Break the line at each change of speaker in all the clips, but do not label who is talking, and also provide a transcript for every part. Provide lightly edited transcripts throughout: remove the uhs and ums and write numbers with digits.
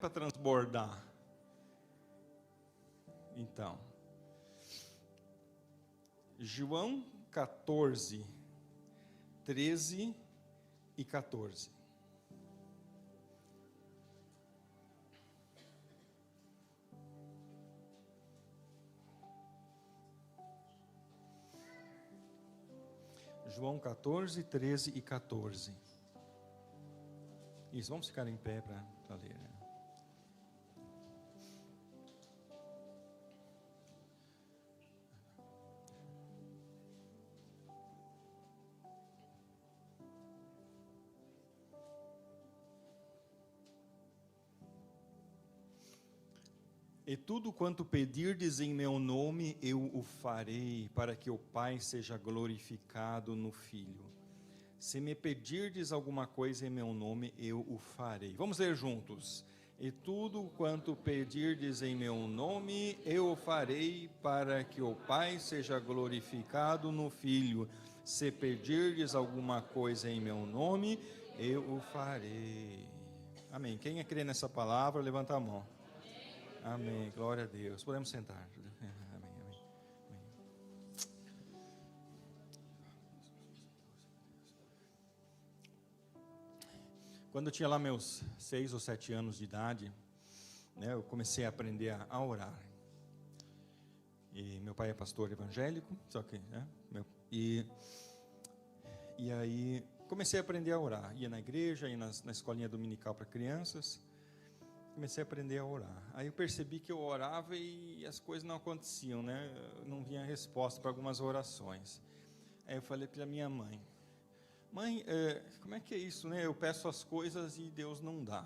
para transbordar. Então, João 14, 13 e 14. João 14, 13 e 14. Isso, vamos ficar em pé para ler. E tudo quanto pedirdes em meu nome, eu o farei, para que o Pai seja glorificado no Filho. Se me pedirdes alguma coisa em meu nome, eu o farei. Vamos ler juntos. E tudo quanto pedirdes em meu nome, eu o farei, para que o Pai seja glorificado no Filho. Se pedirdes alguma coisa em meu nome, eu o farei. Amém. Quem é crê nessa palavra, levanta a mão. Amém, glória a Deus. Podemos sentar. Amém, amém, amém. Quando eu tinha lá meus 6 ou 7 anos de idade, né, eu comecei a aprender a orar. E meu pai é pastor evangélico, só que, né, e aí comecei a aprender a orar. Ia na igreja, ia na escolinha dominical para crianças. Comecei a aprender a orar. Aí eu percebi que eu orava e as coisas não aconteciam, né? Não vinha resposta para algumas orações. Aí eu falei para minha mãe: mãe, como é que é isso, né? Eu peço as coisas e Deus não dá.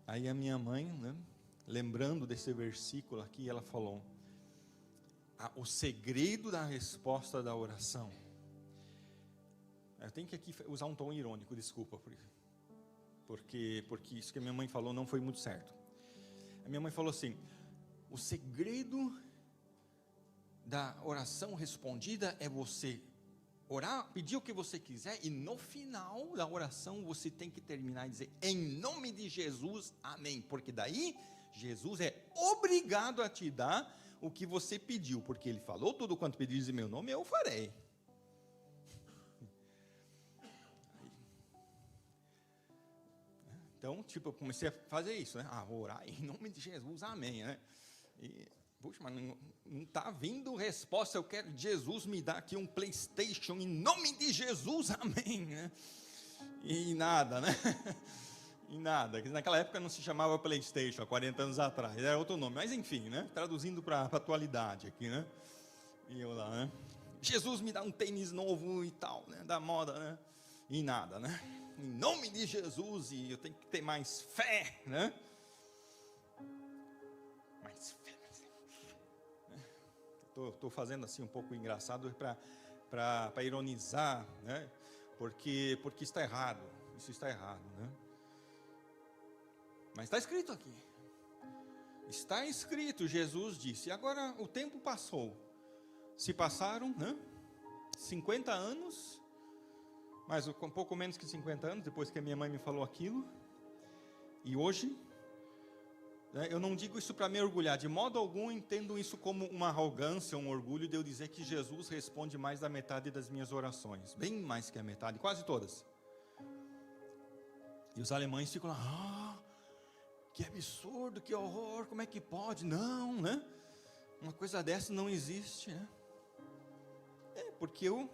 Aí a minha mãe, né, lembrando desse versículo aqui, ela falou: o segredo da resposta da oração. Eu tenho que aqui usar um tom irônico, desculpa, porque isso que a minha mãe falou não foi muito certo. A minha mãe falou assim: o segredo da oração respondida é você orar, pedir o que você quiser, e no final da oração você tem que terminar e dizer: em nome de Jesus, amém. Porque daí Jesus é obrigado a te dar o que você pediu, porque ele falou: tudo quanto pedires em meu nome eu farei. Então, eu comecei a fazer isso, né? Vou orar em nome de Jesus, amém, né? E, puxa, mas não está vindo resposta. Eu quero Jesus me dar aqui um PlayStation em nome de Jesus, amém, né? E nada, né? E nada. Naquela época não se chamava PlayStation, há 40 anos atrás, era outro nome. Mas enfim, né? Traduzindo para a atualidade aqui, né? E eu lá, né? Jesus me dá um tênis novo e tal, né? Da moda, né? E nada, né? Em nome de Jesus, e eu tenho que ter mais fé, né? Mais fé. Estou fazendo assim um pouco engraçado para ironizar, né? Porque está errado, isso está errado, né? Mas está escrito aqui. Está escrito, Jesus disse. Agora o tempo passou. Se passaram, né? 50 anos. Mas um pouco menos que 50 anos, depois que a minha mãe me falou aquilo. E hoje, né, eu não digo isso para me orgulhar, de modo algum entendo isso como uma arrogância, um orgulho de eu dizer que Jesus responde mais da metade das minhas orações. Bem mais que a metade, quase todas. E os alemães ficam lá: que absurdo, que horror, como é que pode? Não, né? Uma coisa dessa não existe, né? Porque eu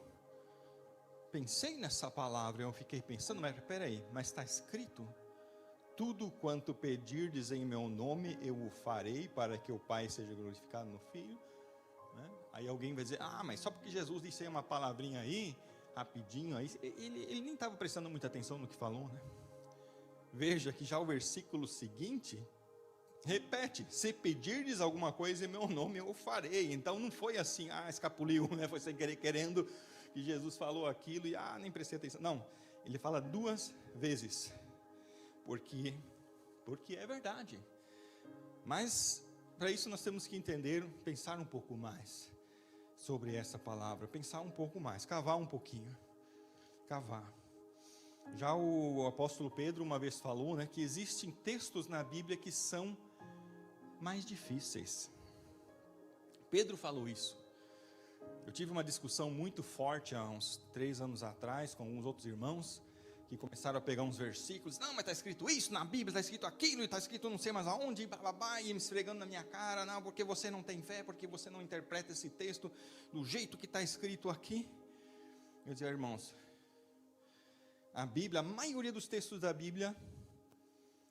pensei nessa palavra, eu fiquei pensando, mas peraí, mas está escrito: tudo quanto pedirdes em meu nome, eu o farei, para que o Pai seja glorificado no Filho, né? Aí alguém vai dizer: mas só porque Jesus disse aí uma palavrinha aí, rapidinho, aí, ele nem estava prestando muita atenção no que falou, né? Veja que já o versículo seguinte repete: se pedirdes alguma coisa em meu nome, eu o farei. Então não foi assim, escapuliu, né? Foi sem querer, querendo, que Jesus falou aquilo e nem prestei atenção. Não, ele fala 2 vezes, porque é verdade. Mas para isso nós temos que entender, pensar um pouco mais sobre essa palavra, pensar um pouco mais, cavar um pouquinho, cavar. Já o apóstolo Pedro uma vez falou, né, que existem textos na Bíblia que são mais difíceis. Pedro falou isso. Eu tive uma discussão muito forte há uns 3 anos atrás com alguns outros irmãos que começaram a pegar uns versículos. Não, mas está escrito isso na Bíblia, está escrito aquilo, está escrito não sei mais aonde, e bababá, e me esfregando na minha cara. Não, porque você não tem fé, porque você não interpreta esse texto do jeito que está escrito aqui. Eu dizia, irmãos, a Bíblia, a maioria dos textos da Bíblia,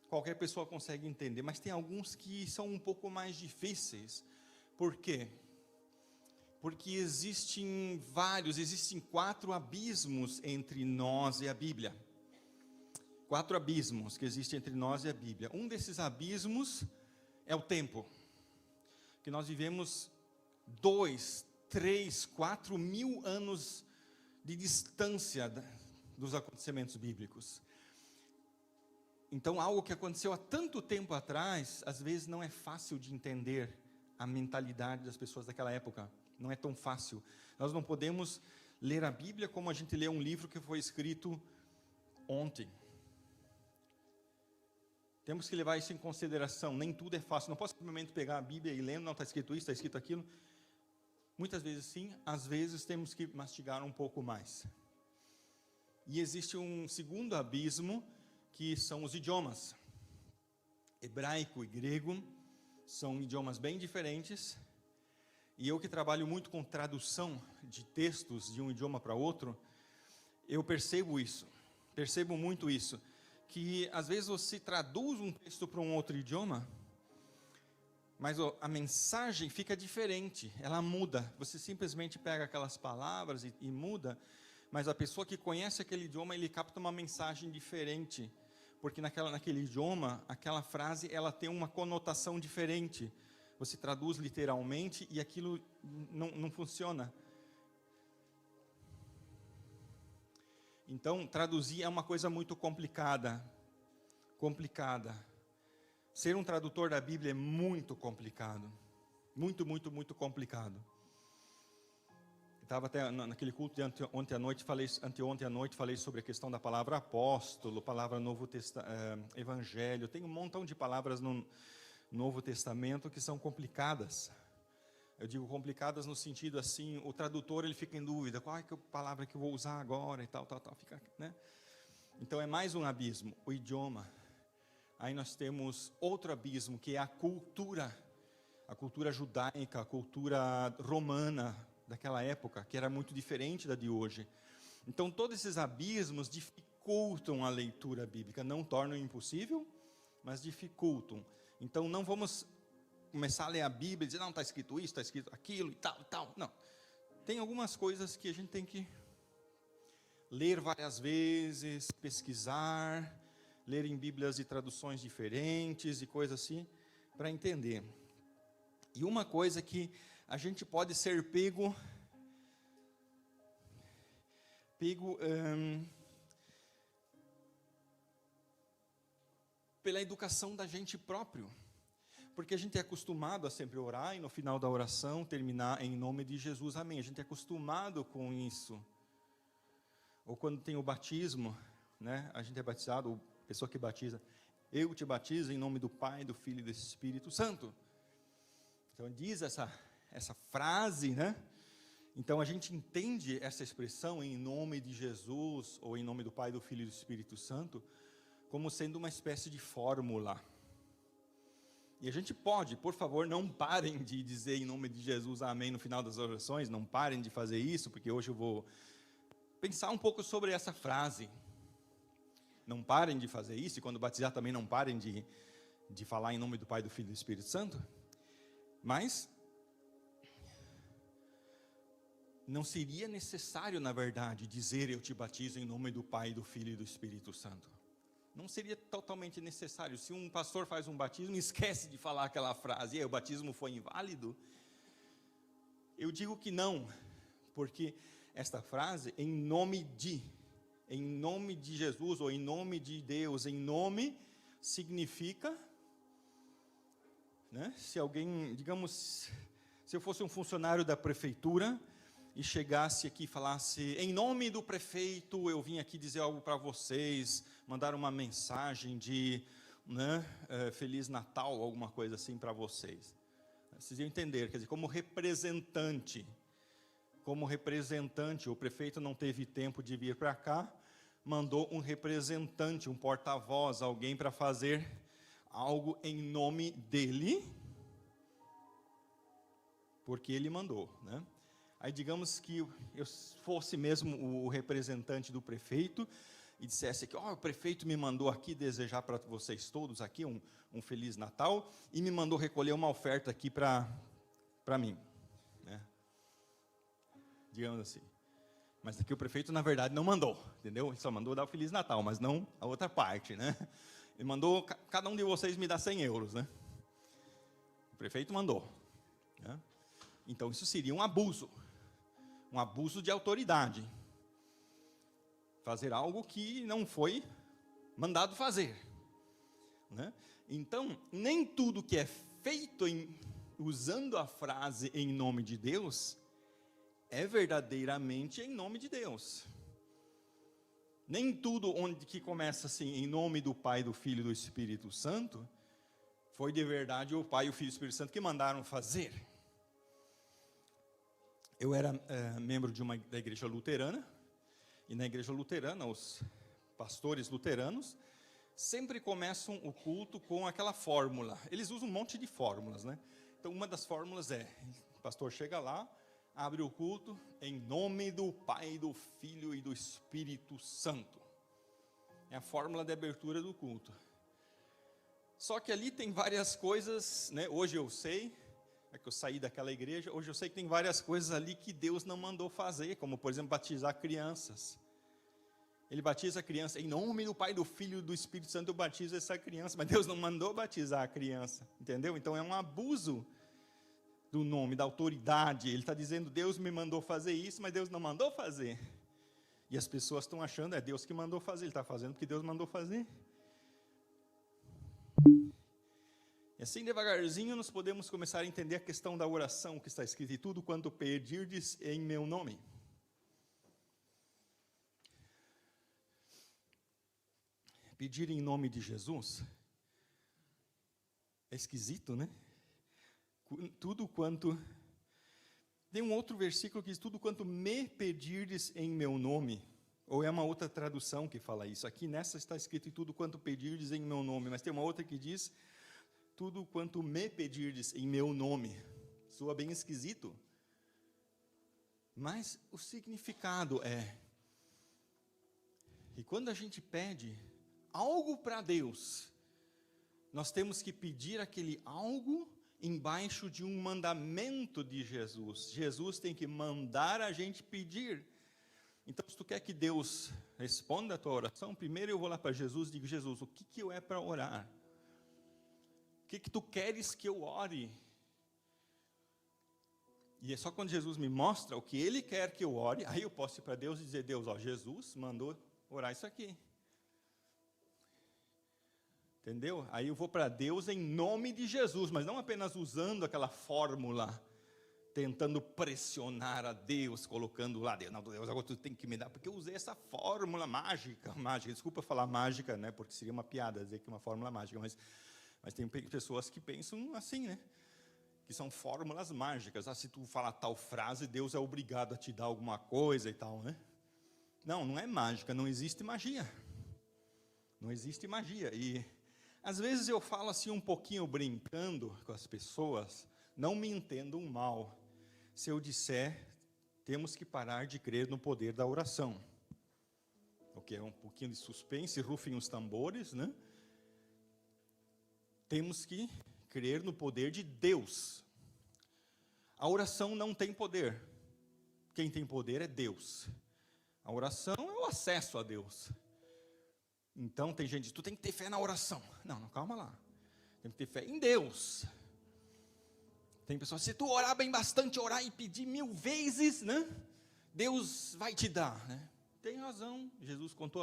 qualquer pessoa consegue entender, mas tem alguns que são um pouco mais difíceis. Por quê? Porque existem 4 abismos entre nós e a Bíblia. 4 abismos que existem entre nós e a Bíblia. Um desses abismos é o tempo. Que nós vivemos 2, 3, 4 mil anos de distância dos acontecimentos bíblicos. Então, algo que aconteceu há tanto tempo atrás, às vezes não é fácil de entender a mentalidade das pessoas daquela época. Não é tão fácil. Nós não podemos ler a Bíblia como a gente lê um livro que foi escrito ontem. Temos que levar isso em consideração. Nem tudo é fácil. Não posso simplesmente pegar a Bíblia e lendo, não, está escrito isso, está escrito aquilo. Muitas vezes sim, às vezes temos que mastigar um pouco mais. E existe um segundo abismo, que são os idiomas. Hebraico e grego são idiomas bem diferentes. E eu que trabalho muito com tradução de textos de um idioma para outro, eu percebo muito isso, que às vezes você traduz um texto para um outro idioma, mas a mensagem fica diferente, ela muda. Você simplesmente pega aquelas palavras e muda, mas a pessoa que conhece aquele idioma, ele capta uma mensagem diferente, porque naquele idioma, aquela frase, ela tem uma conotação diferente. Você traduz literalmente e aquilo não funciona. Então, traduzir é uma coisa muito complicada. Ser um tradutor da Bíblia é muito complicado. Muito, muito, muito complicado. Estava até naquele culto de anteontem à noite, falei sobre a questão da palavra apóstolo, palavra evangelho. Tem um montão de palavras no Novo Testamento que são complicadas. Eu digo complicadas no sentido assim, o tradutor ele fica em dúvida, qual é a palavra que eu vou usar agora e tal, fica, né? Então é mais um abismo, o idioma. Aí nós temos outro abismo, que é a cultura judaica, a cultura romana daquela época, que era muito diferente da de hoje. Então todos esses abismos dificultam a leitura bíblica, não tornam impossível, mas dificultam. Então não vamos começar a ler a Bíblia e dizer, não, está escrito isso, está escrito aquilo e tal. Não. Tem algumas coisas que a gente tem que ler várias vezes, pesquisar, ler em Bíblias de traduções diferentes e coisas assim, para entender. E uma coisa que a gente pode ser pego pela educação da gente próprio, porque a gente é acostumado a sempre orar e no final da oração terminar em nome de Jesus, amém. A gente é acostumado com isso. Ou quando tem o batismo, né? A gente é batizado, a pessoa que batiza, eu te batizo em nome do Pai, do Filho e do Espírito Santo. Então diz essa frase, né? Então a gente entende essa expressão em nome de Jesus, ou em nome do Pai, do Filho e do Espírito Santo, como sendo uma espécie de fórmula. E a gente pode, por favor, não parem de dizer em nome de Jesus, amém, no final das orações, não parem de fazer isso, porque hoje eu vou pensar um pouco sobre essa frase. Não parem de fazer isso, e quando batizar também não parem de falar em nome do Pai, do Filho e do Espírito Santo. Mas não seria necessário, na verdade, dizer eu te batizo em nome do Pai, do Filho e do Espírito Santo. Não seria totalmente necessário. Se um pastor faz um batismo e esquece de falar aquela frase, e o batismo foi inválido, eu digo que não, porque esta frase, em nome de Jesus, ou em nome de Deus, em nome, significa, né? Se alguém, digamos, se eu fosse um funcionário da prefeitura, e chegasse aqui e falasse, em nome do prefeito, eu vim aqui dizer algo para vocês, mandar uma mensagem de Feliz Natal, alguma coisa assim para vocês. Vocês iam entender, quer dizer, como representante, o prefeito não teve tempo de vir para cá, mandou um representante, um porta-voz, alguém para fazer algo em nome dele, porque ele mandou, né? Aí digamos que eu fosse mesmo o representante do prefeito e dissesse que o prefeito me mandou aqui desejar para vocês todos aqui um Feliz Natal e me mandou recolher uma oferta aqui para mim, né? Digamos assim. Mas aqui o prefeito, na verdade, não mandou, entendeu? Ele só mandou dar o Feliz Natal, mas não a outra parte, né? Ele mandou, cada um de vocês me dá 100 euros, né? O prefeito mandou, né? Então, isso seria um abuso de autoridade. Fazer algo que não foi mandado fazer, né? Então, nem tudo que é feito usando a frase em nome de Deus é verdadeiramente em nome de Deus. Nem tudo que começa assim, em nome do Pai, do Filho e do Espírito Santo, foi de verdade o Pai, o Filho e o Espírito Santo que mandaram fazer. Eu era membro da igreja luterana, e na igreja luterana, os pastores luteranos sempre começam o culto com aquela fórmula. Eles usam um monte de fórmulas, né? Então, uma das fórmulas o pastor chega lá, abre o culto, em nome do Pai, do Filho e do Espírito Santo. É a fórmula de abertura do culto. Só que ali tem várias coisas, né? Hoje eu sei, que eu saí daquela igreja, hoje eu sei que tem várias coisas ali que Deus não mandou fazer, como por exemplo, batizar crianças. Ele batiza a criança, em nome do Pai, do Filho e do Espírito Santo, eu batizo essa criança, mas Deus não mandou batizar a criança, entendeu? Então é um abuso do nome, da autoridade. Ele está dizendo, Deus me mandou fazer isso, mas Deus não mandou fazer. E as pessoas estão achando, é Deus que mandou fazer, ele está fazendo porque Deus mandou fazer. E assim devagarzinho nós podemos começar a entender a questão da oração que está escrito, e tudo quanto pedirdes em meu nome. Pedir em nome de Jesus é esquisito, né? Tudo quanto... Tem um outro versículo que diz, tudo quanto me pedirdes em meu nome, ou é uma outra tradução que fala isso. Aqui nessa está escrito, tudo quanto pedirdes em meu nome, mas tem uma outra que diz, tudo quanto me pedirdes em meu nome. Soa bem esquisito, mas o significado é, e quando a gente pede algo para Deus, nós temos que pedir aquele algo embaixo de um mandamento de Jesus. Jesus tem que mandar a gente pedir. Então, se tu quer que Deus responda a tua oração, primeiro eu vou lá para Jesus e digo, Jesus, o que eu é para orar? O que tu queres que eu ore? E é só quando Jesus me mostra o que Ele quer que eu ore, aí eu posso ir para Deus e dizer, Deus, Jesus mandou orar isso aqui. Entendeu? Aí eu vou para Deus em nome de Jesus, mas não apenas usando aquela fórmula, tentando pressionar a Deus, colocando lá, Deus, não, Deus, agora tu tem que me dar, porque eu usei essa fórmula mágica, desculpa falar mágica, né, porque seria uma piada dizer que é uma fórmula mágica, mas tem pessoas que pensam assim, né, que são fórmulas mágicas, se tu falar tal frase, Deus é obrigado a te dar alguma coisa e tal, né? Não é mágica, não existe magia. Não existe magia, e às vezes eu falo assim um pouquinho brincando com as pessoas, não me entendam mal, se eu disser, temos que parar de crer no poder da oração. Ok, é um pouquinho de suspense, rufem os tambores, né? Temos que crer no poder de Deus. A oração não tem poder. Quem tem poder é Deus. A oração é o acesso a Deus. Então tem gente que diz, tu tem que ter fé na oração. Não, calma lá. Tem que ter fé em Deus. Tem pessoas, se tu orar bem bastante, orar e pedir 1000 vezes, né? Deus vai te dar, né? Tem razão. Jesus contou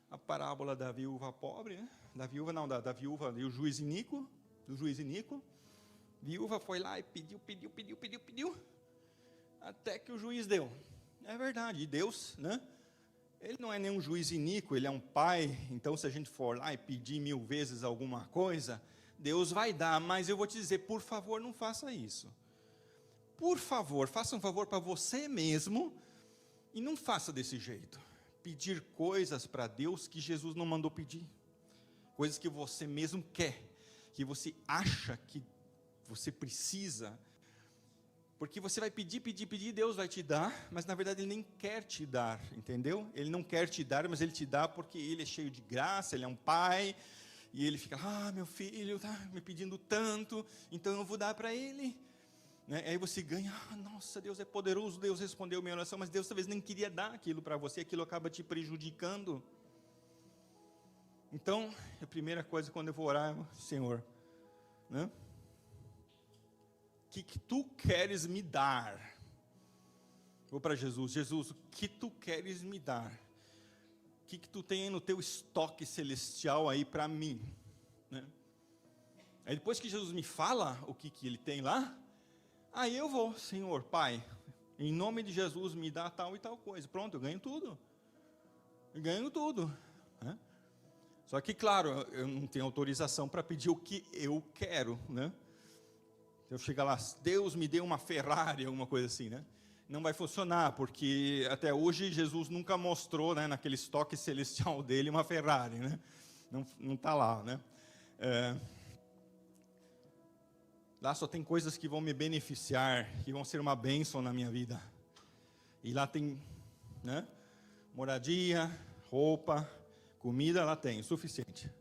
a parábola da viúva pobre, né? Da viúva e o juiz iníquo, do juiz iníquo. Viúva foi lá e pediu. até que o juiz deu. É verdade, e Deus, né? Ele não é nenhum juiz iníquo, ele é um pai, então se a gente for lá e pedir 1000 vezes alguma coisa, Deus vai dar, mas eu vou te dizer, por favor, não faça isso. Por favor, faça um favor para você mesmo, e não faça desse jeito. Pedir coisas para Deus que Jesus não mandou pedir. Coisas que você mesmo quer, que você acha que você precisa. Porque você vai pedir, Deus vai te dar, mas na verdade Ele nem quer te dar, entendeu? Ele não quer te dar, mas Ele te dá porque Ele é cheio de graça, Ele é um pai, e Ele fica, meu filho está me pedindo tanto, então eu vou dar para Ele. Né? Aí você ganha, nossa, Deus é poderoso, Deus respondeu a minha oração, mas Deus talvez nem queria dar aquilo para você, aquilo acaba te prejudicando. Então, a primeira coisa quando eu vou orar, Senhor, né? O que tu queres me dar? Vou para Jesus. Jesus, o que tu queres me dar? O que tu tem no teu estoque celestial aí para mim? Né? Aí depois que Jesus me fala o que Ele tem lá, aí eu vou, Senhor, Pai, em nome de Jesus me dá tal e tal coisa. Pronto, eu ganho tudo. Eu ganho tudo. Né? Só que, claro, eu não tenho autorização para pedir o que eu quero, né? Eu chegar lá, Deus me deu uma Ferrari, alguma coisa assim, né? Não vai funcionar, porque até hoje Jesus nunca mostrou, né, naquele estoque celestial dele uma Ferrari, né? Não está lá, né? Lá só tem coisas que vão me beneficiar, que vão ser uma bênção na minha vida. E lá tem, né, moradia, roupa, comida, lá tem, o suficiente.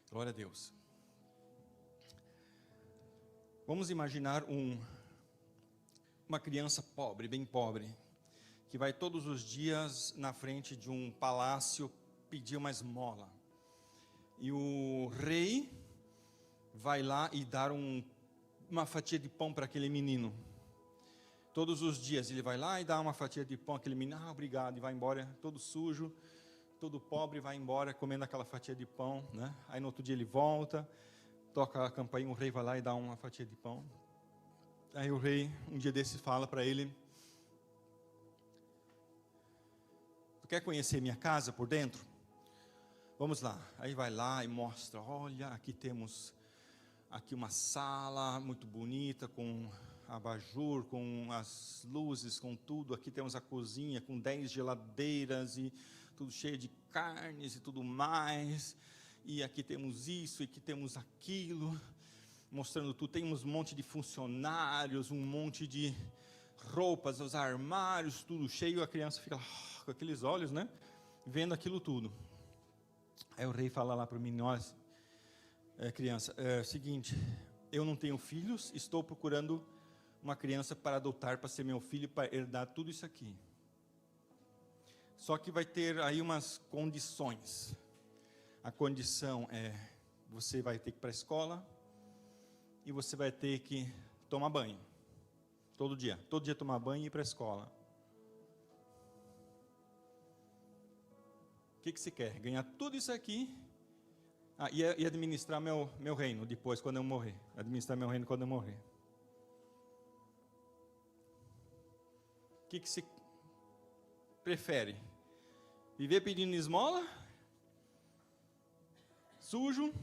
Glória a Deus. Vamos imaginar uma criança pobre, bem pobre, que vai todos os dias na frente de um palácio pedir uma esmola. E o rei vai lá e dar uma fatia de pão para aquele menino. Todos os dias ele vai lá e dá uma fatia de pão, aquele menino, obrigado, e vai embora, todo sujo, todo pobre, vai embora comendo aquela fatia de pão, né? Aí no outro dia ele volta, toca a campainha, o rei vai lá e dá uma fatia de pão. Aí o rei, um dia desses, fala para ele, tu quer conhecer minha casa por dentro? Vamos lá. Aí vai lá e mostra, olha, aqui temos uma sala muito bonita, com abajur, com as luzes, com tudo. Aqui temos a cozinha com 10 geladeiras e tudo cheio de carnes e tudo mais. E aqui temos isso, e aqui temos aquilo. Mostrando tudo. Temos um monte de funcionários, um monte de roupas, os armários, tudo cheio. A criança fica com aqueles olhos, né? Vendo aquilo tudo. Aí o rei fala lá para o menino, olha, criança, é o seguinte, eu não tenho filhos, estou procurando uma criança para adotar, para ser meu filho, para herdar tudo isso aqui. Só que vai ter aí umas condições. A condição é, você vai ter que ir para a escola e você vai ter que tomar banho. Todo dia tomar banho e ir para a escola. O que você quer? Ganhar tudo isso aqui e administrar meu reino depois, quando eu morrer. Administrar meu reino quando eu morrer. O que você prefere? Viver pedindo esmola? Sujo?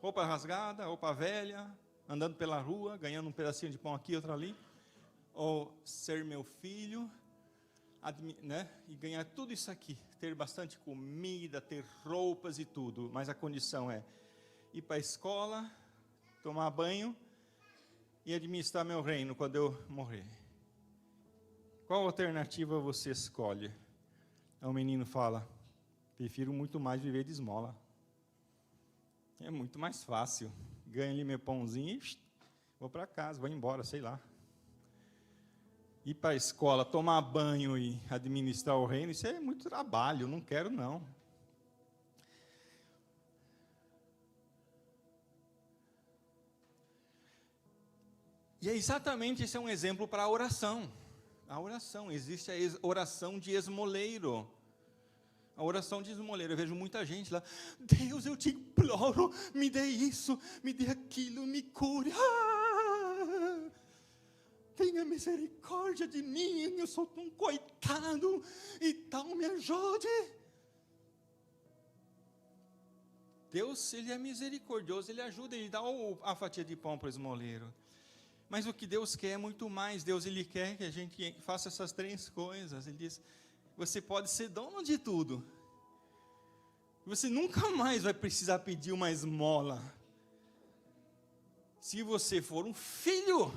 Roupa rasgada, roupa velha, andando pela rua, ganhando um pedacinho de pão aqui, outro ali? Ou ser meu filho, né, e ganhar tudo isso aqui, ter bastante comida, ter roupas e tudo, mas a condição é ir para a escola, tomar banho e administrar meu reino quando eu morrer. Qual alternativa você escolhe? Aí o menino fala, prefiro muito mais viver de esmola. É muito mais fácil. Ganho ali meu pãozinho e vou para casa, vou embora, sei lá. Ir para a escola, tomar banho e administrar o reino, isso é muito trabalho, não quero não. E é exatamente esse é um exemplo para a oração. A oração, existe a oração de esmoleiro. A oração de esmoleiro, eu vejo muita gente lá, Deus, eu te imploro, me dê isso, me dê aquilo, me cure. Tenha misericórdia de mim, eu sou um coitado, e tal, me ajude. Deus, Ele é misericordioso, Ele ajuda, Ele dá a fatia de pão para o esmoleiro. Mas o que Deus quer é muito mais. Deus, Ele quer que a gente faça essas 3 coisas. Ele diz, você pode ser dono de tudo. Você nunca mais vai precisar pedir uma esmola. Se você for um filho,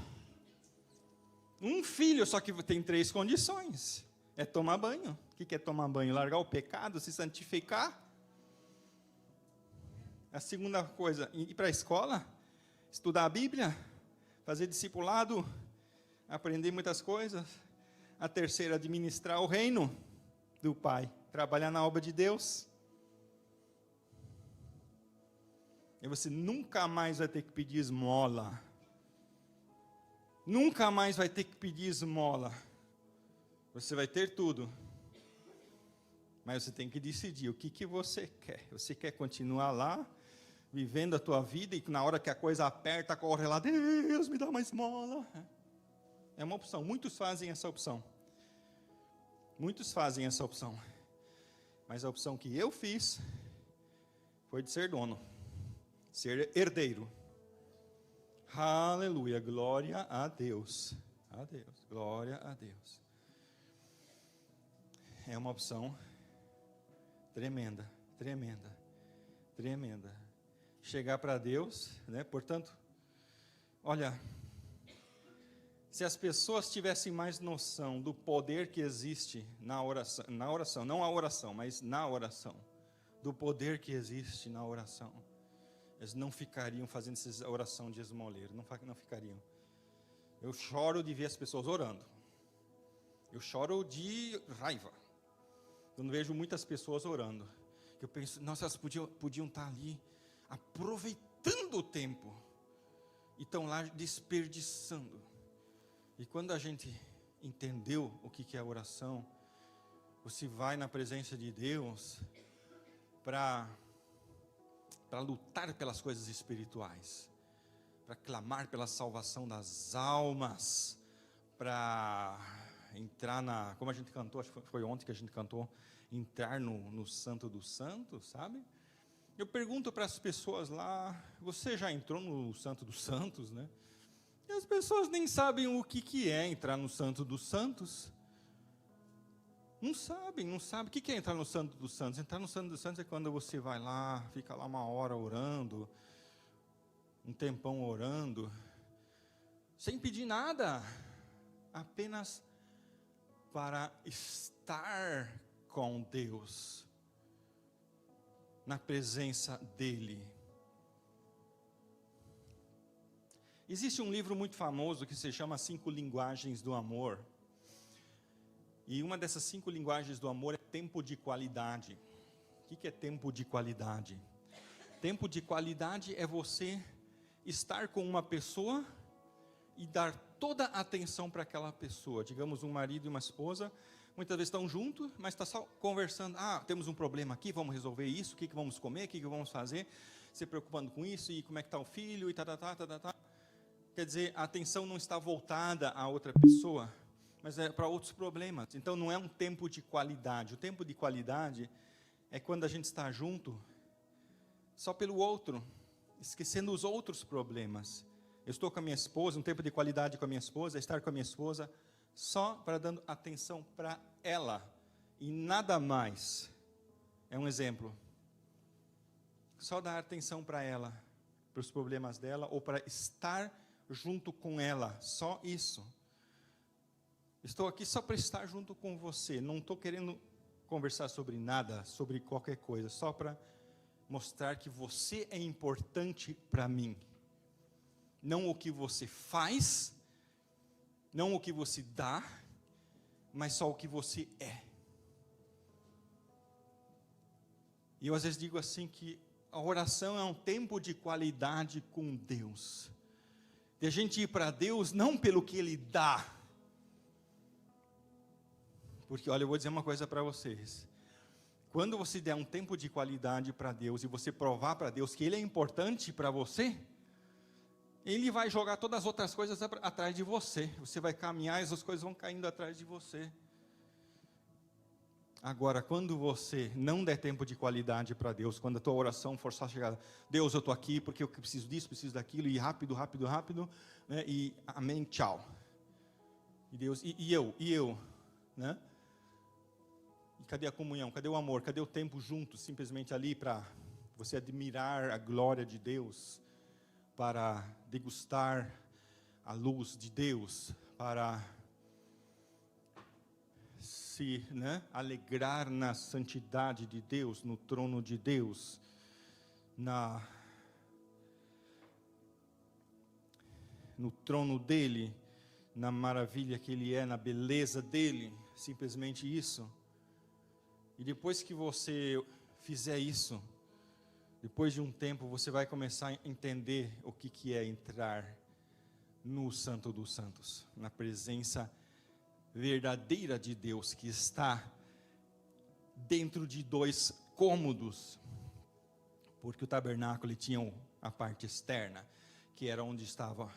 só que tem 3 condições. É tomar banho. O que é tomar banho? Largar o pecado, se santificar. A segunda coisa, ir para a escola, estudar a Bíblia, fazer discipulado, aprender muitas coisas. A terceira, administrar o reino do Pai, trabalhar na obra de Deus. E você nunca mais vai ter que pedir esmola. Nunca mais vai ter que pedir esmola. Você vai ter tudo. Mas você tem que decidir o que você quer. Você quer continuar lá, vivendo a tua vida, e na hora que a coisa aperta, corre lá, Deus, me dá uma esmola. É uma opção. Muitos fazem essa opção. Mas a opção que eu fiz foi de ser dono, ser herdeiro. Aleluia, glória a Deus. Glória a Deus. É uma opção tremenda. Chegar para Deus, né? Portanto, olha, se as pessoas tivessem mais noção do poder que existe na oração, não a oração, mas na oração, do poder que existe na oração, eles não ficariam fazendo essa oração de esmoleiro, não ficariam. Eu choro de ver as pessoas orando. Eu choro de raiva. Eu não vejo muitas pessoas orando. Eu penso, nossa, elas podiam estar ali aproveitando o tempo e estão lá desperdiçando. E quando a gente entendeu o que é a oração, você vai na presença de Deus para lutar pelas coisas espirituais, para clamar pela salvação das almas, para entrar como a gente cantou, acho que foi ontem que a gente cantou, entrar no Santo dos Santos, sabe? Eu pergunto para as pessoas lá, você já entrou no Santo dos Santos, né? E as pessoas nem sabem o que é entrar no Santo dos Santos. Não sabem. O que é entrar no Santo dos Santos? Entrar no Santo dos Santos é quando você vai lá, fica lá 1 hora orando, um tempão orando, sem pedir nada, apenas para estar com Deus, na presença dEle. Existe um livro muito famoso que se chama 5 Linguagens do Amor. E uma dessas 5 linguagens do amor é tempo de qualidade. O que é tempo de qualidade? Tempo de qualidade é você estar com uma pessoa e dar toda a atenção para aquela pessoa. Digamos, um marido e uma esposa, muitas vezes estão juntos, mas está só conversando. Temos um problema aqui, vamos resolver isso, o que vamos comer, o que vamos fazer, se preocupando com isso, e como é que está o filho, e Quer dizer, a atenção não está voltada a outra pessoa, mas é para outros problemas. Então não é um tempo de qualidade. O tempo de qualidade é quando a gente está junto só pelo outro, esquecendo os outros problemas. Eu estou com a minha esposa, um tempo de qualidade com a minha esposa, é estar com a minha esposa só para dando atenção para ela e nada mais. É um exemplo. Só dar atenção para ela, para os problemas dela, ou para estar junto com ela, só isso. Estou aqui só para estar junto com você, não estou querendo conversar sobre nada, sobre qualquer coisa, só para mostrar que você é importante para mim. Não o que você faz, não o que você dá, mas só o que você é. E eu às vezes digo assim que a oração é um tempo de qualidade com Deus. De a gente ir para Deus não pelo que Ele dá, Porque, olha, eu vou dizer uma coisa para vocês. Quando você der um tempo de qualidade para Deus e você provar para Deus que Ele é importante para você, Ele vai jogar todas as outras coisas atrás de você. Você vai caminhar e essas coisas vão caindo atrás de você. Agora, quando você não der tempo de qualidade para Deus, quando a tua oração for só chegar, Deus, eu estou aqui porque eu preciso disso, preciso daquilo, e rápido, né, e amém, tchau. E Deus, e eu, né? E cadê a comunhão? Cadê o amor? Cadê o tempo junto, simplesmente ali para você admirar a glória de Deus, para degustar a luz de Deus, para se, né, alegrar na santidade de Deus, no trono de Deus, no trono dele, na maravilha que ele é, na beleza dele, simplesmente isso. E depois que você fizer isso, depois de um tempo, você vai começar a entender o que é entrar no Santo dos Santos, na presença verdadeira de Deus, que está dentro de 2 cômodos, porque o tabernáculo ele tinha a parte externa, que era onde estava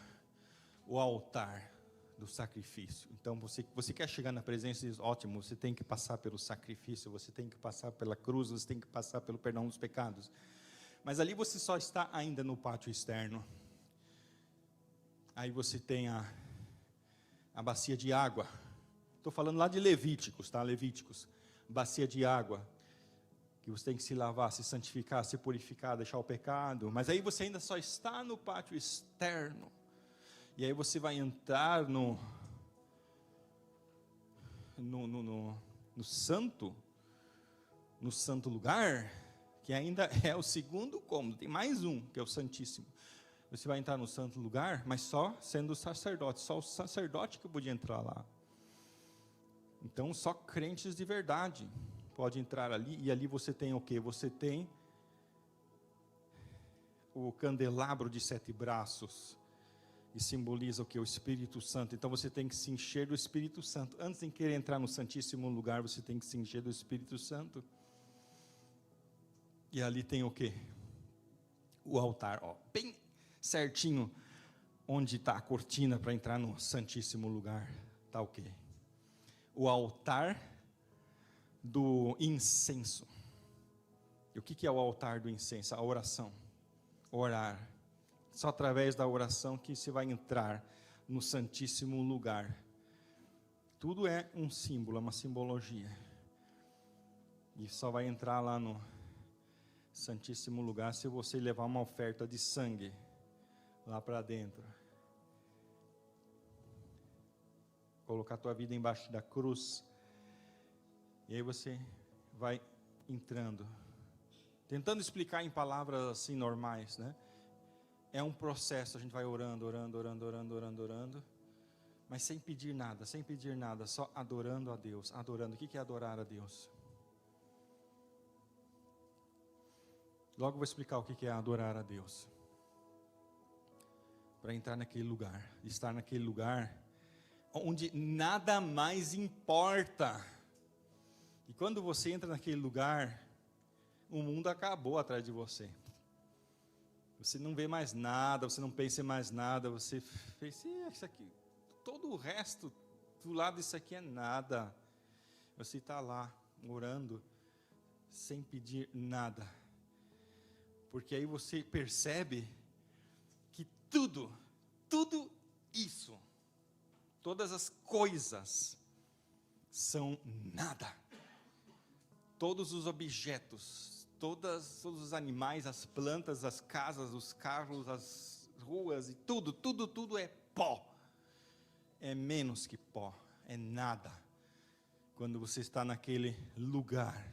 o altar do sacrifício. Então, você quer chegar na presença de Deus, ótimo, você tem que passar pelo sacrifício, você tem que passar pela cruz, você tem que passar pelo perdão dos pecados. Mas ali você só está ainda no pátio externo. Aí você tem a bacia de água. Estou falando lá de Levíticos, tá? Levíticos. Bacia de água, que você tem que se lavar, se santificar, se purificar, deixar o pecado. Mas aí você ainda só está no pátio externo. E aí você vai entrar no santo lugar, que ainda é o segundo cômodo. Tem mais um, que é o Santíssimo. Você vai entrar no santo lugar, mas só sendo sacerdote. Só o sacerdote que podia entrar lá. Então, só crentes de verdade podem entrar ali. E ali você tem o quê? Você tem o candelabro de 7 braços. E simboliza o que? O Espírito Santo. Então você tem que se encher do Espírito Santo. Antes de querer entrar no Santíssimo Lugar, você tem que se encher do Espírito Santo. E ali tem o quê? O altar, ó, bem certinho, onde está a cortina para entrar no Santíssimo Lugar. Está o quê? O altar do incenso. E o que é o altar do incenso? A oração. Orar. Só através da oração que você vai entrar no Santíssimo Lugar. Tudo é um símbolo, uma simbologia. E só vai entrar lá no Santíssimo Lugar se você levar uma oferta de sangue lá para dentro. Colocar a tua vida embaixo da cruz. E aí você vai entrando. Tentando explicar em palavras assim normais, né? É um processo, a gente vai orando, mas sem pedir nada, só adorando a Deus, adorando. O que é adorar a Deus? Logo vou explicar o que é adorar a Deus. Para entrar naquele lugar, estar naquele lugar onde nada mais importa. E quando você entra naquele lugar, o mundo acabou atrás de você. Você não vê mais nada, você não pensa em mais nada, você fez, isso aqui, todo o resto do lado disso aqui é nada. Você está lá, orando, sem pedir nada. Porque aí você percebe que tudo isso, todas as coisas são nada. Todos os objetos, todos os animais, as plantas, as casas, os carros, as ruas e tudo é pó. É menos que pó, é nada. Quando você está naquele lugar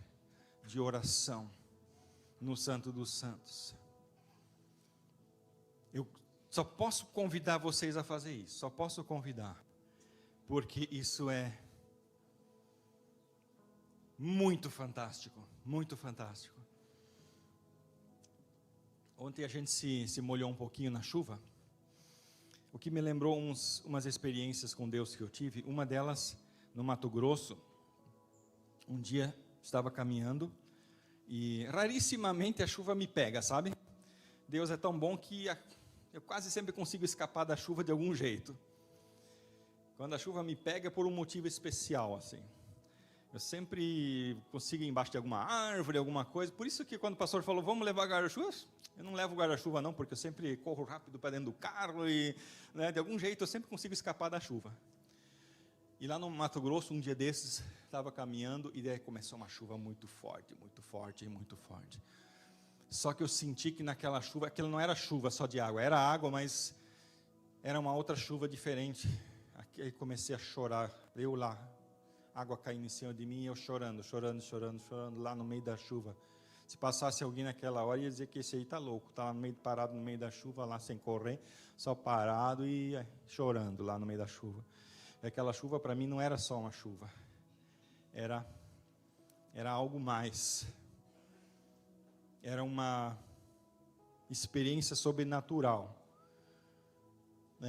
de oração, no Santo dos Santos. Eu só posso convidar vocês a fazer isso, só posso convidar, porque isso é muito fantástico, muito fantástico. Ontem a gente se molhou um pouquinho na chuva, o que me lembrou umas experiências com Deus que eu tive. Uma delas no Mato Grosso, Um dia estava caminhando e rarissimamente a chuva me pega, sabe? Deus é tão bom que eu quase sempre consigo escapar da chuva de algum jeito. Quando a chuva me pega é por um motivo especial, assim. Eu sempre consigo ir embaixo de alguma árvore, alguma coisa. Por isso que quando o pastor falou, vamos levar guarda-chuva, eu não levo guarda-chuva não, porque eu sempre corro rápido para dentro do carro e, né, de algum jeito eu sempre consigo escapar da chuva. E lá no Mato Grosso, um dia desses, estava caminhando e daí começou uma chuva muito forte, muito forte, muito forte. Só que eu senti que naquela chuva, aquilo não era chuva só de água, era água, mas era uma outra chuva diferente. Aí comecei a chorar, eu lá, água caindo em cima de mim e eu chorando, lá no meio da chuva. Se passasse alguém naquela hora, ia dizer que esse aí está louco, estava parado no meio da chuva, lá sem correr, só parado e chorando lá no meio da chuva. E aquela chuva para mim não era só uma chuva, era algo mais, era uma experiência sobrenatural.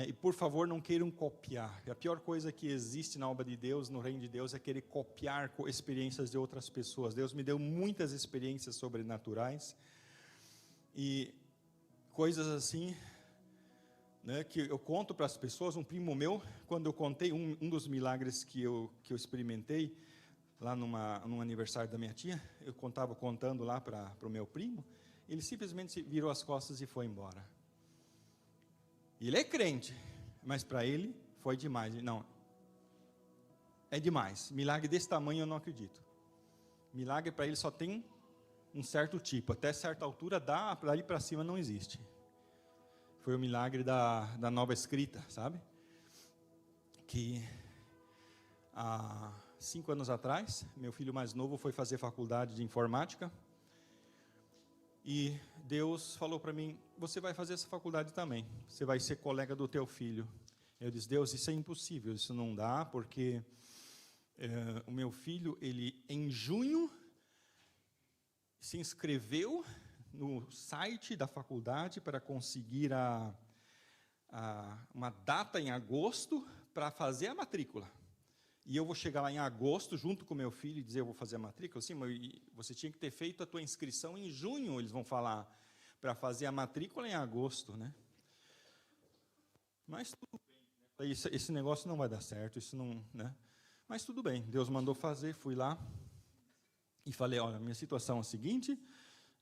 E por favor, não queiram copiar. A pior coisa que existe na obra de Deus, no reino de Deus, é querer copiar experiências de outras pessoas. Deus me deu muitas experiências sobrenaturais e coisas assim, né, que eu conto para as pessoas. Um primo meu, quando eu contei um dos milagres que eu experimentei lá num aniversário da minha tia, eu estava contando lá para o meu primo, ele simplesmente virou as costas e foi embora. Ele é crente, mas para ele foi demais. Não, é demais. Milagre desse tamanho eu não acredito. Milagre para ele só tem um certo tipo, até certa altura dá, daí para cima não existe. Foi o milagre da nova escrita, sabe? Que há 5 anos atrás, meu filho mais novo foi fazer faculdade de informática. E Deus falou para mim, você vai fazer essa faculdade também, você vai ser colega do teu filho. Eu disse, Deus, isso é impossível, isso não dá, porque o meu filho, ele em junho, se inscreveu no site da faculdade para conseguir uma data em agosto para fazer a matrícula. E eu vou chegar lá em agosto, junto com meu filho, e dizer, eu vou fazer a matrícula. Sim, mas você tinha que ter feito a tua inscrição em junho, eles vão falar, para fazer a matrícula em agosto, né? Mas tudo bem, né? Esse negócio não vai dar certo, isso não, né? Mas tudo bem, Deus mandou fazer, fui lá, e falei, olha, minha situação é a seguinte,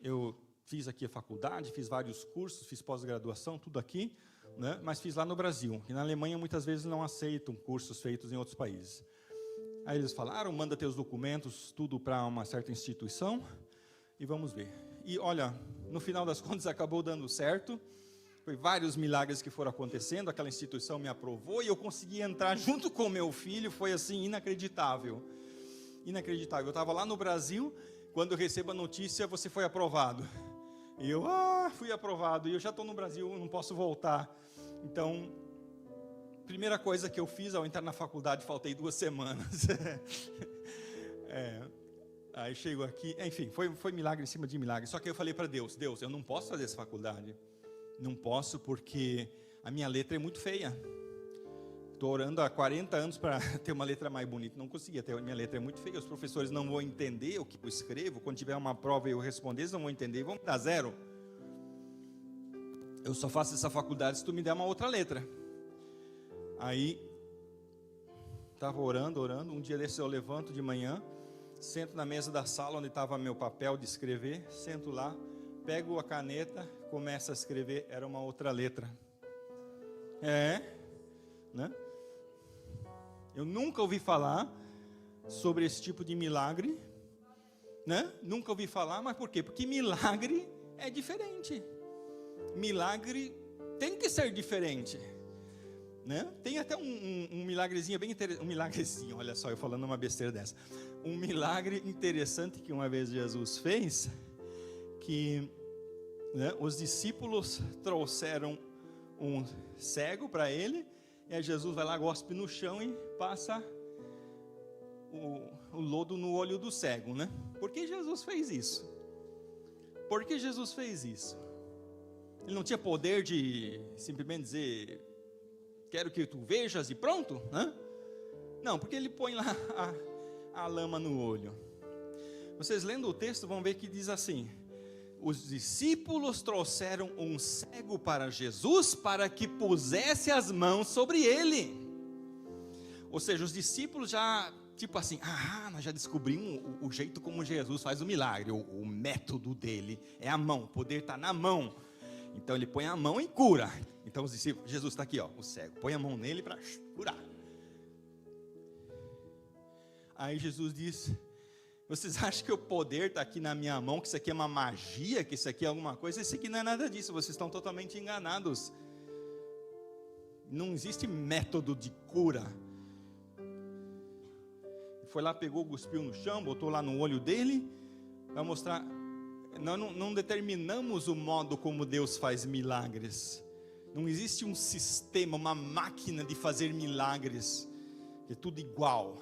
eu fiz aqui a faculdade, fiz vários cursos, fiz pós-graduação, tudo aqui, né? Mas fiz lá no Brasil, e na Alemanha muitas vezes não aceitam cursos feitos em outros países. Aí eles falaram, manda teus documentos, tudo para uma certa instituição, e vamos ver. E olha, no final das contas acabou dando certo, foi vários milagres que foram acontecendo, aquela instituição me aprovou, e eu consegui entrar junto com o meu filho, foi assim, inacreditável. Inacreditável, eu estava lá no Brasil, quando eu recebo a notícia, você foi aprovado. E eu, fui aprovado, e eu já estou no Brasil, não posso voltar. Então, primeira coisa que eu fiz ao entrar na faculdade, faltei 2 semanas. Aí chego aqui, enfim, foi milagre em cima de milagre. Só que eu falei para Deus, eu não posso fazer essa faculdade. Não posso porque a minha letra é muito feia. Estou orando há 40 anos para ter uma letra mais bonita. Não conseguia ter, minha letra é muito feia. Os professores não vão entender o que eu escrevo. Quando tiver uma prova e eu responder, eles não vão entender. Vão me dar 0. Eu só faço essa faculdade se tu me der uma outra letra. Aí, estava orando. Um dia desse eu levanto de manhã, sento na mesa da sala onde estava meu papel de escrever, sento lá, pego a caneta, começo a escrever, era uma outra letra. Né? Eu nunca ouvi falar sobre esse tipo de milagre, né? Nunca ouvi falar, mas por quê? Porque milagre é diferente. Milagre tem que ser diferente, né? Tem até um milagrezinho bem interessante, um milagrezinho, olha só, eu falando uma besteira dessa. Um milagre interessante que uma vez Jesus fez, que, né, os discípulos trouxeram um cego para ele, e aí Jesus vai lá, gospe no chão e passa o lodo no olho do cego, né? Por que Jesus fez isso? Por que Jesus fez isso? Ele não tinha poder de simplesmente dizer, quero que tu vejas e pronto, né? Não, porque ele põe lá a lama no olho. Vocês lendo o texto vão ver que diz assim: os discípulos trouxeram um cego para Jesus para que pusesse as mãos sobre ele. Ou seja, os discípulos já, tipo assim, nós já descobrimos o jeito como Jesus faz o milagre, o método dele é a mão, o poder está na mão. Então ele põe a mão e cura. Então os discípulos, Jesus está aqui, o cego, põe a mão nele para curar. Aí Jesus diz: vocês acham que o poder está aqui na minha mão, que isso aqui é uma magia, que isso aqui é alguma coisa? Isso aqui não é nada disso, vocês estão totalmente enganados. Não existe método de cura. Foi lá, pegou, cuspiu no chão, botou lá no olho dele, vai mostrar. Nós não determinamos o modo como Deus faz milagres. Não existe um sistema, uma máquina de fazer milagres, que é tudo igual.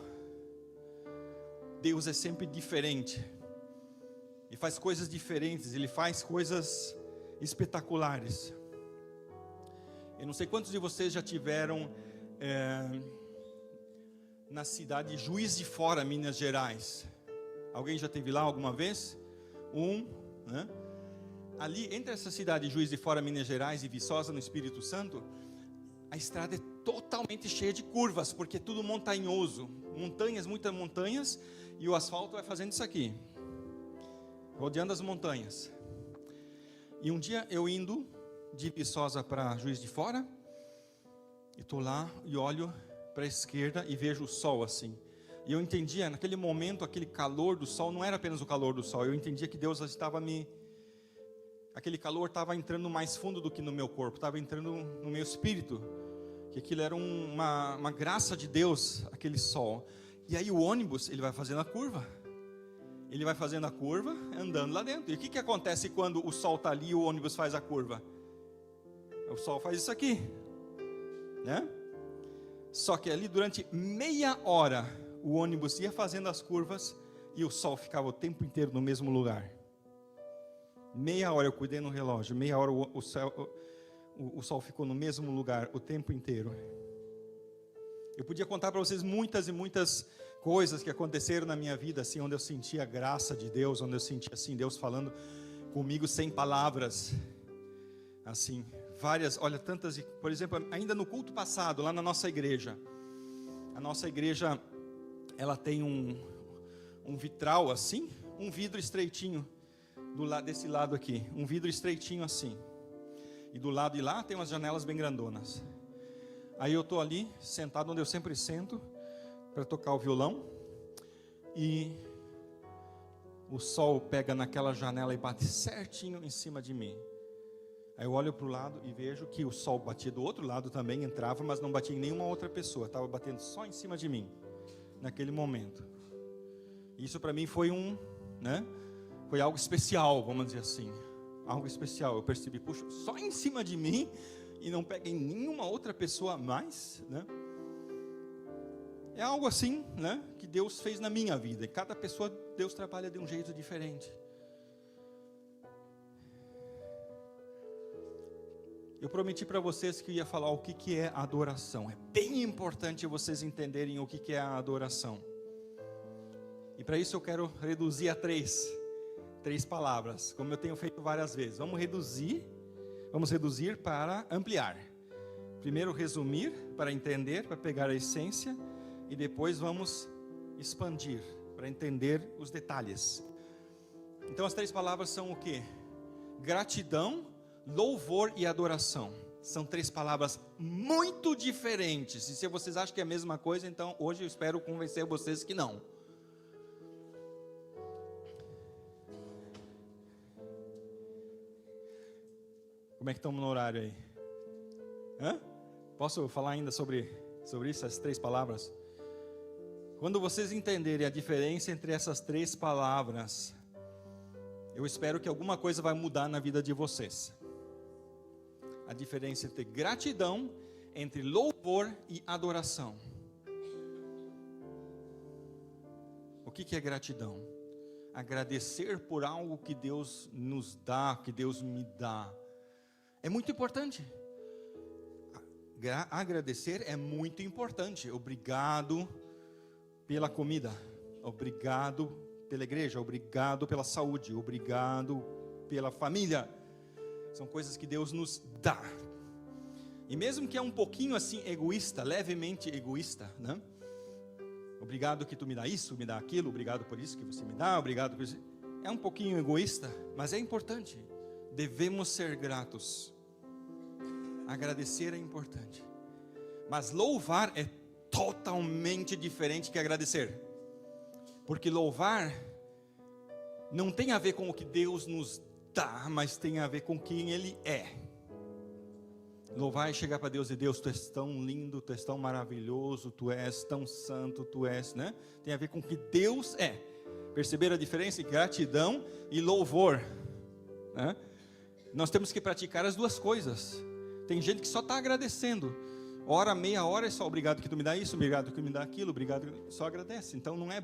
Deus é sempre diferente. Ele faz coisas diferentes, Ele faz coisas espetaculares. Eu não sei quantos de vocês já tiveram na cidade de Juiz de Fora, Minas Gerais. Alguém já esteve lá alguma vez? Né? Ali, entre essa cidade de Juiz de Fora, Minas Gerais e Viçosa, no Espírito Santo, a estrada é totalmente cheia de curvas, porque é tudo montanhoso, montanhas, muitas montanhas, e o asfalto vai fazendo isso aqui, rodeando as montanhas. E um dia eu indo de Viçosa para Juiz de Fora, e estou lá e olho para a esquerda e vejo o sol assim. E eu entendia, naquele momento, aquele calor do sol, não era apenas o calor do sol, eu entendia que Deus estava aquele calor estava entrando mais fundo do que no meu corpo, estava entrando no meu espírito, que aquilo era uma graça de Deus, aquele sol. E aí o ônibus, ele vai fazendo a curva, andando lá dentro. E o que acontece quando o sol está ali e o ônibus faz a curva? O sol faz isso aqui, né? Só que ali durante meia hora, o ônibus ia fazendo as curvas e o sol ficava o tempo inteiro no mesmo lugar. Meia hora eu cuidei no relógio, meia hora o sol ficou no mesmo lugar o tempo inteiro. Eu podia contar para vocês muitas e muitas coisas que aconteceram na minha vida, assim, onde eu senti a graça de Deus, onde eu senti assim, Deus falando comigo sem palavras, assim, várias, olha, tantas, por exemplo, ainda no culto passado, lá na nossa igreja, a nossa igreja, ela tem um vitral assim, um vidro estreitinho, desse lado aqui, um vidro estreitinho assim, e do lado de lá tem umas janelas bem grandonas. Aí eu estou ali, sentado onde eu sempre sento, para tocar o violão, e o sol pega naquela janela e bate certinho em cima de mim. Aí eu olho para o lado e vejo que o sol batia do outro lado também, entrava, mas não batia em nenhuma outra pessoa, estava batendo só em cima de mim, naquele momento. Isso para mim foi foi algo especial, vamos dizer assim, algo especial. Eu percebi, puxa, só em cima de mim, e não pega em nenhuma outra pessoa mais, né? É algo assim, né, que Deus fez na minha vida. E cada pessoa, Deus trabalha de um jeito diferente. Eu prometi para vocês que ia falar o que é adoração. É bem importante vocês entenderem o que é a adoração. E para isso eu quero reduzir a três palavras, como eu tenho feito várias vezes. Vamos reduzir para ampliar. Primeiro resumir para entender, para pegar a essência, e depois vamos expandir para entender os detalhes. Então as 3 palavras são o quê? Gratidão, louvor e adoração. São 3 palavras muito diferentes. E se vocês acham que é a mesma coisa, então hoje eu espero convencer vocês que não. Como é que estamos no horário aí? Posso falar ainda sobre isso, essas 3 palavras? Quando vocês entenderem a diferença entre essas 3 palavras, eu espero que alguma coisa vai mudar na vida de vocês. A diferença entre gratidão, entre louvor e adoração. O que é gratidão? Agradecer por algo que Deus nos dá, que Deus me dá. É muito importante. Agradecer é muito importante. Obrigado pela comida. Obrigado pela igreja, obrigado pela saúde, obrigado pela família. São coisas que Deus nos dá. E mesmo que é um pouquinho assim egoísta, levemente egoísta, né? Obrigado que tu me dá isso, me dá aquilo, obrigado por isso que você me dá, obrigado por isso. É um pouquinho egoísta, mas é importante. Devemos ser gratos. Agradecer é importante. Mas louvar é totalmente diferente que agradecer. Porque louvar não tem a ver com o que Deus nos dá, mas tem a ver com quem Ele é. Louvar é chegar para Deus e Deus, tu és tão lindo, tu és tão maravilhoso, tu és tão santo, tu és, né? Tem a ver com o que Deus é. Perceber a diferença entre gratidão e louvor, né? Nós temos que praticar as duas coisas. Tem gente que só está agradecendo. Ora, meia hora é só obrigado que tu me dá isso, obrigado que me dá aquilo, obrigado, só agradece. Então não é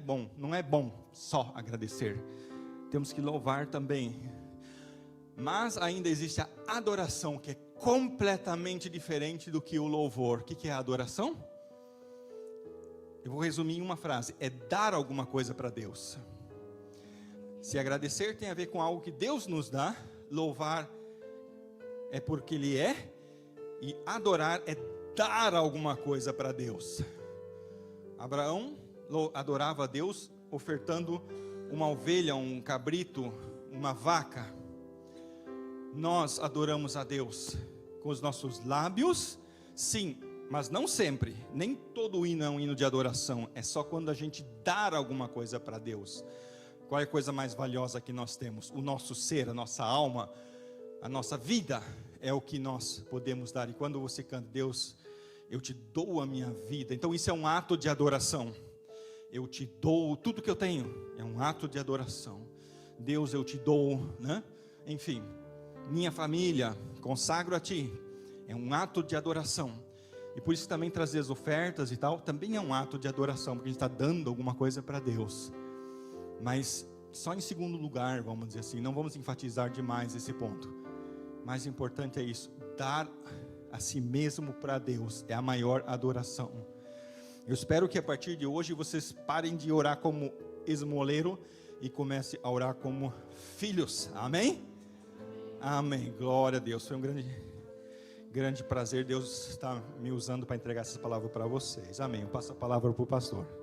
bom só agradecer. Temos que louvar também. Mas ainda existe a adoração, que é completamente diferente do que o louvor. O que é a adoração? Eu vou resumir em uma frase: é dar alguma coisa para Deus. Se agradecer tem a ver com algo que Deus nos dá, louvar é porque Ele é, e adorar é dar alguma coisa para Deus. Abraão adorava a Deus ofertando uma ovelha, um cabrito, uma vaca. Nós adoramos a Deus com os nossos lábios, sim, mas não sempre. Nem todo hino é um hino de adoração. É só quando a gente dar alguma coisa para Deus. Qual é a coisa mais valiosa que nós temos? O nosso ser, a nossa alma, a nossa vida é o que nós podemos dar. E quando você canta, Deus, eu te dou a minha vida. Então isso é um ato de adoração. Eu te dou tudo que eu tenho. É um ato de adoração. Deus, eu te dou, né? Enfim, minha família, consagro a ti. É um ato de adoração. E por isso também trazer as ofertas e tal, também é um ato de adoração, porque a gente está dando alguma coisa para Deus. Mas só em segundo lugar, vamos dizer assim, não vamos enfatizar demais esse ponto. Mais importante é isso, dar a si mesmo para Deus, é a maior adoração. Eu espero que a partir de hoje vocês parem de orar como esmoleiro e comecem a orar como filhos, amém? Amém, glória a Deus, foi um grande prazer, Deus está me usando para entregar essa palavra para vocês, amém. Eu passo a palavra para o pastor.